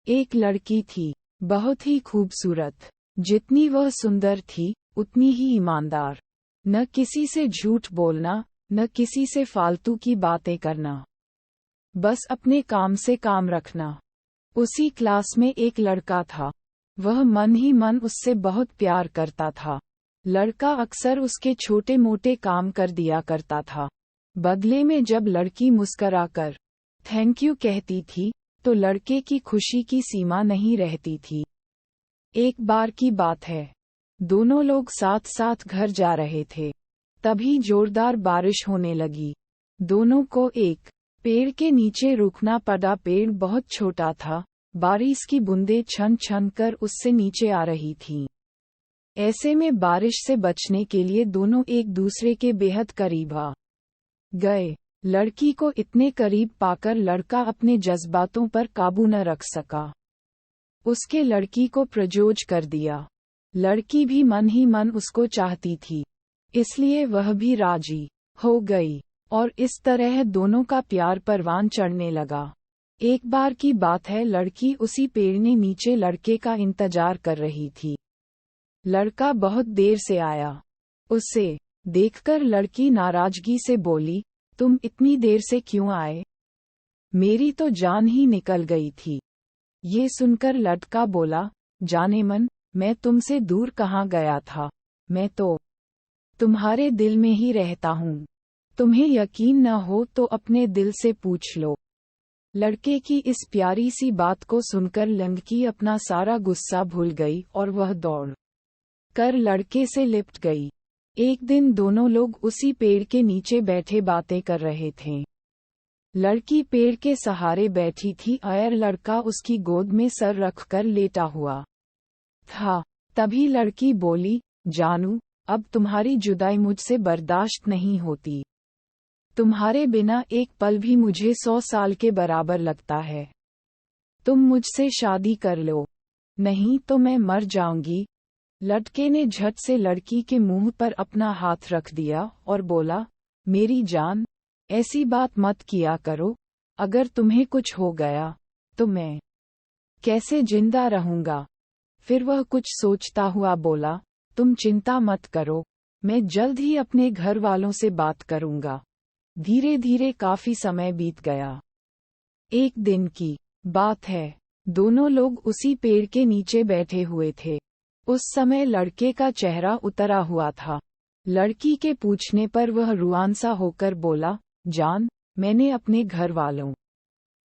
एक लड़की थी, बहुत ही खूबसूरत। जितनी वह सुंदर थी, उतनी ही ईमानदार। न किसी से झूठ बोलना, न किसी से फालतू की बातें करना, बस अपने काम से काम रखना। उसी क्लास में एक लड़का था। वह मन ही मन उससे बहुत प्यार करता था। लड़का अक्सर उसके छोटे मोटे काम कर दिया करता था। बदले में जब लड़की मुस्कराकर थैंक यू कहती थी, तो लड़के की खुशी की सीमा नहीं रहती थी। एक बार की बात है, दोनों लोग साथ साथ घर जा रहे थे। तभी जोरदार बारिश होने लगी। दोनों को एक पेड़ के नीचे रुकना पड़ा। पेड़ बहुत छोटा था। बारिश की बूंदें छन छन कर उससे नीचे आ रही थीं। ऐसे में बारिश से बचने के लिए दोनों एक दूसरे के बेहद करीब आ गए। लड़की को इतने करीब पाकर लड़का अपने जज्बातों पर काबू न रख सका। उसके लड़की को प्रपोज कर दिया। लड़की भी मन ही मन उसको चाहती थी, इसलिए वह भी राजी हो गई और इस तरह दोनों का प्यार परवान चढ़ने लगा। एक बार की बात है, लड़की उसी पेड़ के नीचे लड़के का इंतजार कर रही थी। लड़का बहुत देर से आया। उसे देखकर लड़की नाराजगी से बोली, तुम इतनी देर से क्यों आए? मेरी तो जान ही निकल गई थी। ये सुनकर लड़का बोला, जाने मन, मैं तुमसे दूर कहाँ गया था, मैं तो तुम्हारे दिल में ही रहता हूँ। तुम्हें यकीन न हो तो अपने दिल से पूछ लो। लड़के की इस प्यारी सी बात को सुनकर लड़की अपना सारा गुस्सा भूल गई और वह दौड़ कर लड़के से लिपट गई। एक दिन दोनों लोग उसी पेड़ के नीचे बैठे बातें कर रहे थे। लड़की पेड़ के सहारे बैठी थी और लड़का उसकी गोद में सर रखकर लेटा हुआ था। तभी लड़की बोली, जानू, अब तुम्हारी जुदाई मुझसे बर्दाश्त नहीं होती। तुम्हारे बिना एक पल भी मुझे 100 साल के बराबर लगता है। तुम मुझसे शादी कर लो, नहीं तो मैं मर जाऊंगी। लड़के ने झट से लड़की के मुंह पर अपना हाथ रख दिया और बोला, मेरी जान, ऐसी बात मत किया करो। अगर तुम्हें कुछ हो गया तो मैं कैसे जिंदा रहूंगा? फिर वह कुछ सोचता हुआ बोला, तुम चिंता मत करो, मैं जल्द ही अपने घर वालों से बात करूंगा। धीरे धीरे काफी समय बीत गया। एक दिन की बात है, दोनों लोग उसी पेड़ के नीचे बैठे हुए थे। उस समय लड़के का चेहरा उतरा हुआ था। लड़की के पूछने पर वह रुआंसा होकर बोला, जान, मैंने अपने घर वालों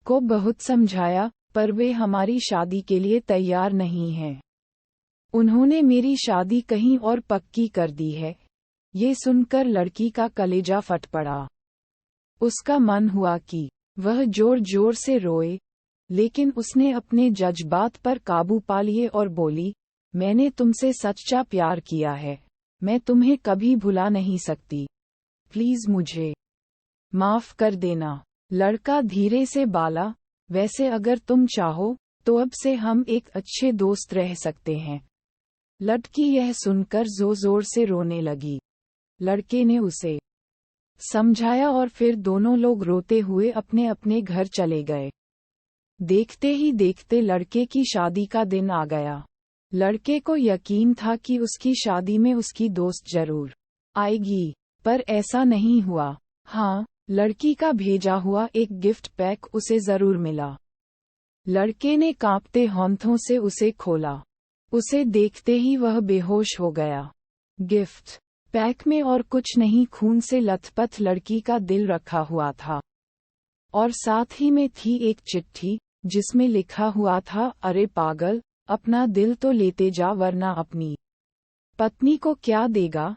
को बहुत समझाया, पर वे हमारी शादी के लिए तैयार नहीं हैं। उन्होंने मेरी शादी कहीं और पक्की कर दी है। ये सुनकर लड़की का कलेजा फट पड़ा। उसका मन हुआ कि वह जोर जोर से रोए, लेकिन उसने अपने जज्बात पर काबू पा लिए और बोली, मैंने तुमसे सच्चा प्यार किया है, मैं तुम्हें कभी भुला नहीं सकती। प्लीज मुझे माफ कर देना। लड़का धीरे से बोला, वैसे अगर तुम चाहो तो अब से हम एक अच्छे दोस्त रह सकते हैं। लड़की यह सुनकर जोर जोर से रोने लगी। लड़के ने उसे समझाया और फिर दोनों लोग रोते हुए अपने अपने घर चले गए। देखते ही देखते लड़के की शादी का दिन आ गया। लड़के को यकीन था कि उसकी शादी में उसकी दोस्त जरूर आएगी, पर ऐसा नहीं हुआ। हाँ, लड़की का भेजा हुआ एक गिफ्ट पैक उसे जरूर मिला। लड़के ने कांपते हाथों से उसे खोला। उसे देखते ही वह बेहोश हो गया। गिफ्ट पैक में और कुछ नहीं, खून से लथपथ लड़की का दिल रखा हुआ था, और साथ ही में थी एक चिट्ठी जिसमें लिखा हुआ था, अरे पागल, अपना दिल तो लेते जा वरना अपनी पत्नी को क्या देगा।